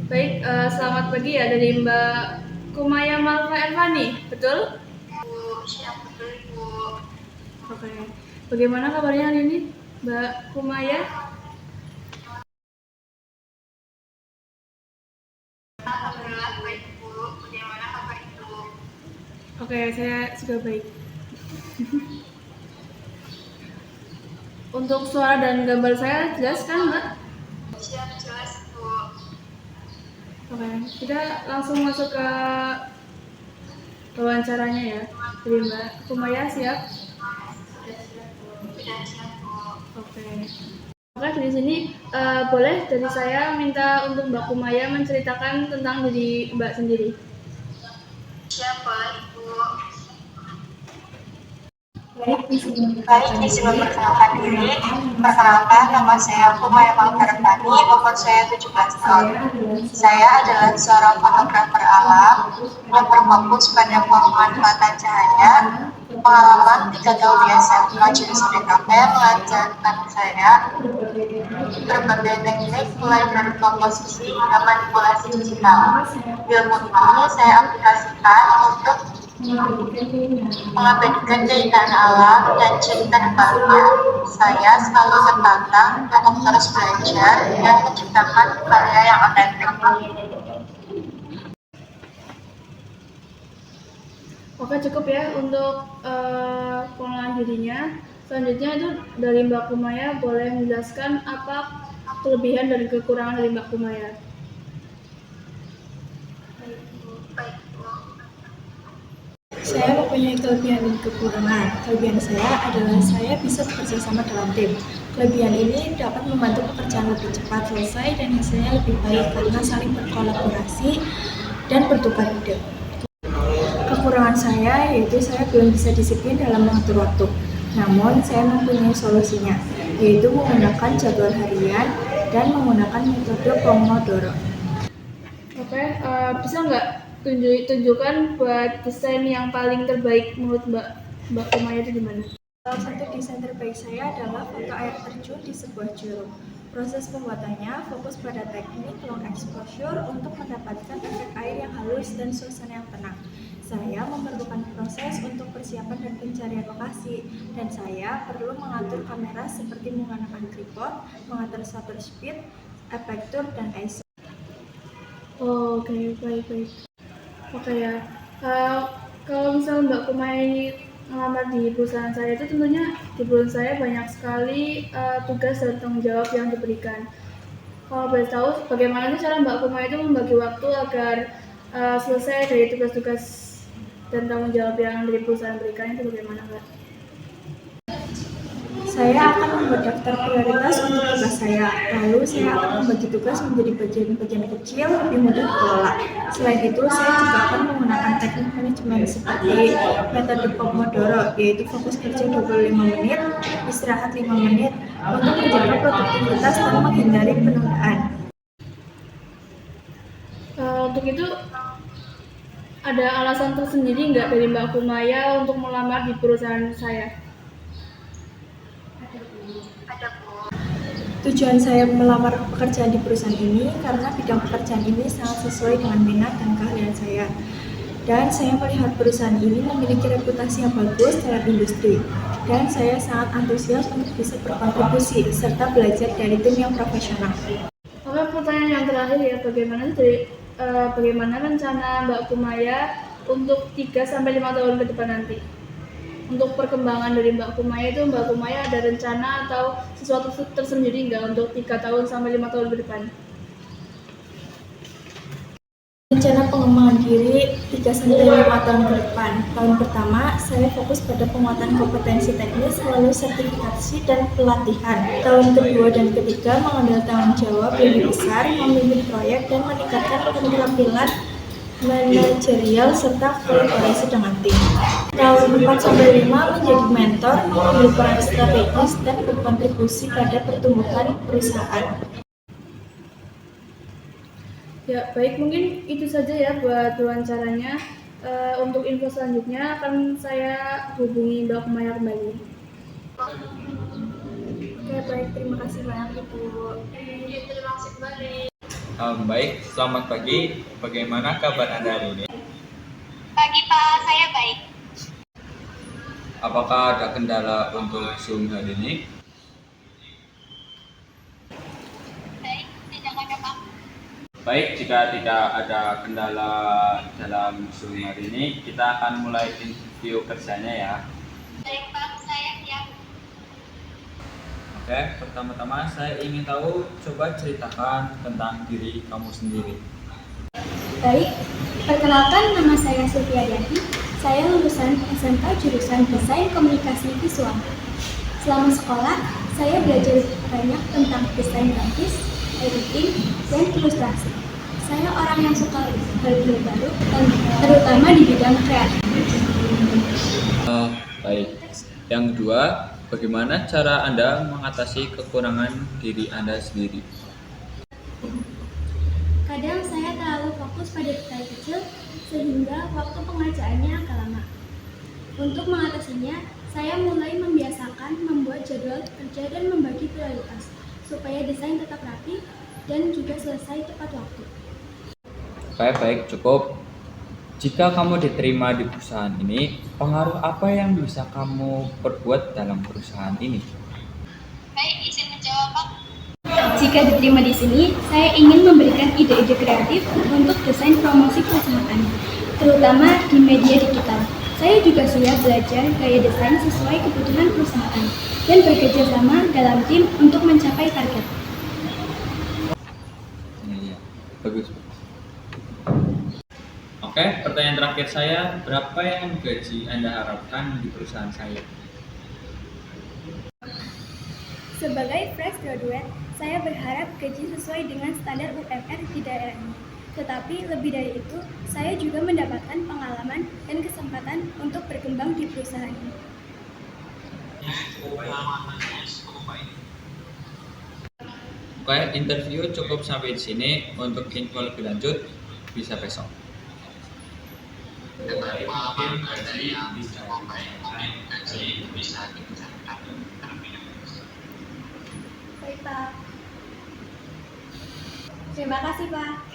Baik, selamat pagi ya dari Mbak Kumaya Malva Ervani, betul? Bu, siap betul Bu. Oke. Bagaimana kabarnya hari ini, Mbak Kumaya? Alhamdulillah baik Bu. Bagaimana kabar Ibu? Oke, saya juga baik. Untuk suara dan gambar saya jelas kan, Mbak? Siap jelas Bu. Oke, kita langsung masuk ke wawancaranya ya. Jadi Mbak Kumaya siap? Sudah siap Bu. Oke. Oke, di sini boleh dari saya minta untuk Mbak Kumaya menceritakan tentang diri Mbak sendiri. Siap boleh Bu. Baik, Baik, izin memperkenalkan diri. Perkenalkan, nama saya Kumaya Malkarvani, umur saya 17 tahun. Saya adalah seorang fotografer alam yang berfokus pada pemanfaatan cahaya. Pengalaman 3 tahun di SMA jurusan DKP mengajarkan saya berbagai teknik mulai dari komposisi hingga manipulasi digital. Ilmu ini saya aplikasikan untuk mengabadikan keindahan alam dan cerita di baliknya. Saya selalu tertantang untuk terus belajar dan menciptakan karya yang otentik. Oke, cukup ya untuk pengenalan dirinya. Selanjutnya itu dari Mbak Kumaya boleh menjelaskan apa kelebihan dan kekurangan dari Mbak Kumaya. Baik Bu. saya mempunyai kelebihan dan kekurangan. Kelebihan saya adalah saya bisa bekerja sama dalam tim. Kelebihan ini dapat membantu pekerjaan lebih cepat selesai dan hasilnya lebih baik karena saling berkolaborasi dan bertukar ide. Kekurangan saya yaitu saya belum bisa disiplin dalam mengatur waktu. Namun saya mempunyai solusinya, yaitu menggunakan jadwal harian dan menggunakan metode Pomodoro. Oke, bisa nggak tunjukkan buat desain yang paling terbaik menurut Mbak Kumaya itu gimana? Salah satu desain terbaik saya adalah foto air terjun di sebuah curug. Proses pembuatannya fokus pada teknik long exposure untuk mendapatkan efek air yang halus dan suasana yang tenang. Saya memerlukan proses untuk persiapan dan pencarian lokasi, dan saya perlu mengatur kamera seperti menggunakan tripod, mengatur shutter speed, aperture, dan ISO. Oh, oke, baik. Oke ya, kalau misalnya Mbak Kumaya ini ngelamar di perusahaan saya itu tentunya di perusahaan saya banyak sekali tugas dan tanggung jawab yang diberikan. Kalau boleh tahu, bagaimana sih cara Mbak Kumaya itu membagi waktu agar selesai dari tugas-tugas dan tanggung jawab yang dari perusahaan berikan itu bagaimana, Mbak? Saya akan membuat daftar prioritas untuk tugas saya, lalu saya akan membagi tugas menjadi bagian-bagian kecil lebih mudah dikelola. Selain itu, saya juga akan menggunakan teknik manajemen seperti metode Pomodoro, yaitu fokus kerja 25 menit, istirahat 5 menit, untuk menjaga produktivitas dan menghindari penundaan. Untuk itu, ada alasan tersendiri nggak dari Mbak Kumaya untuk melamar di perusahaan saya? Ada Bu. Tujuan saya melamar pekerjaan di perusahaan ini karena bidang pekerjaan ini sangat sesuai dengan minat dan keahlian saya. Dan saya melihat perusahaan ini memiliki reputasi yang bagus dalam industri. Dan saya sangat antusias untuk bisa berkontribusi serta belajar dari tim yang profesional. Oke, pertanyaan yang terakhir ya, bagaimana rencana Mbak Kumaya untuk 3-5 tahun ke depan nanti? Untuk perkembangan dari Mbak Kumaya itu, Mbak Kumaya ada rencana atau sesuatu tersendiri nggak untuk 3 tahun sampai 5 tahun ke depan? Rencana pengembangan diri 3-5 tahun ke depan. Tahun pertama, saya fokus pada penguatan kompetensi teknis melalui sertifikasi dan pelatihan. Tahun kedua dan ketiga mengambil tanggung jawab lebih besar, memimpin proyek dan meningkatkan keterampilan manajerial serta kolaborasi dengan tim. Tahun 4-5 menjadi mentor, mengambil peran strategis dan berkontribusi pada pertumbuhan perusahaan. Ya, baik, mungkin itu saja ya buat wawancaranya. Untuk info selanjutnya akan saya hubungi Mbak Kumaya kembali. Oke, baik, terima kasih banyak Ibu. Terima kasih kembali. Baik, selamat pagi. Bagaimana kabar Anda hari ini? Pagi Pak, saya baik. Apakah ada kendala untuk Zoom hari ini? Baik, tidak ada Pak. Baik, jika tidak ada kendala dalam Zoom hari ini, kita akan mulai interview kerjanya ya. Baik Pak, saya siap. Oke, pertama-tama saya ingin tahu, coba ceritakan tentang diri kamu sendiri. Baik, perkenalkan nama saya Sufiadiyati. Saya lulusan SMK jurusan Desain Komunikasi Visual. Selama sekolah, saya belajar banyak tentang desain grafis, editing, dan ilustrasi. Saya orang yang suka hal-hal baru, dan terutama di bidang kreatif. Baik. Yang kedua, bagaimana cara Anda mengatasi kekurangan diri Anda sendiri? Kadang saya terlalu fokus pada detail kecil sehingga waktu pengerjaannya agak lama. Untuk mengatasinya, saya mulai membiasakan membuat jadwal kerja dan membagi prioritas supaya desain tetap rapi dan juga selesai tepat waktu. Baik, cukup. Jika kamu diterima di perusahaan ini, pengaruh apa yang bisa kamu perbuat dalam perusahaan ini? Baik, izin menjawab Pak. Jika diterima di sini, saya ingin memberikan ide-ide kreatif untuk desain promosi perusahaan, terutama di media digital. Saya juga siap belajar gaya desain sesuai kebutuhan perusahaan dan bekerja sama dalam tim untuk mencapai target. Iya, bagus. Oke, pertanyaan terakhir saya, berapa yang gaji Anda harapkan di perusahaan saya? Sebagai fresh graduate, saya berharap gaji sesuai dengan standar UMR di daerah ini. Tetapi lebih dari itu, saya juga mendapatkan pengalaman dan kesempatan untuk berkembang di perusahaan ini. Oke, interview cukup sampai di sini. Untuk info lebih lanjut, bisa besok. Baik, Pak. Terima kasih, Pak.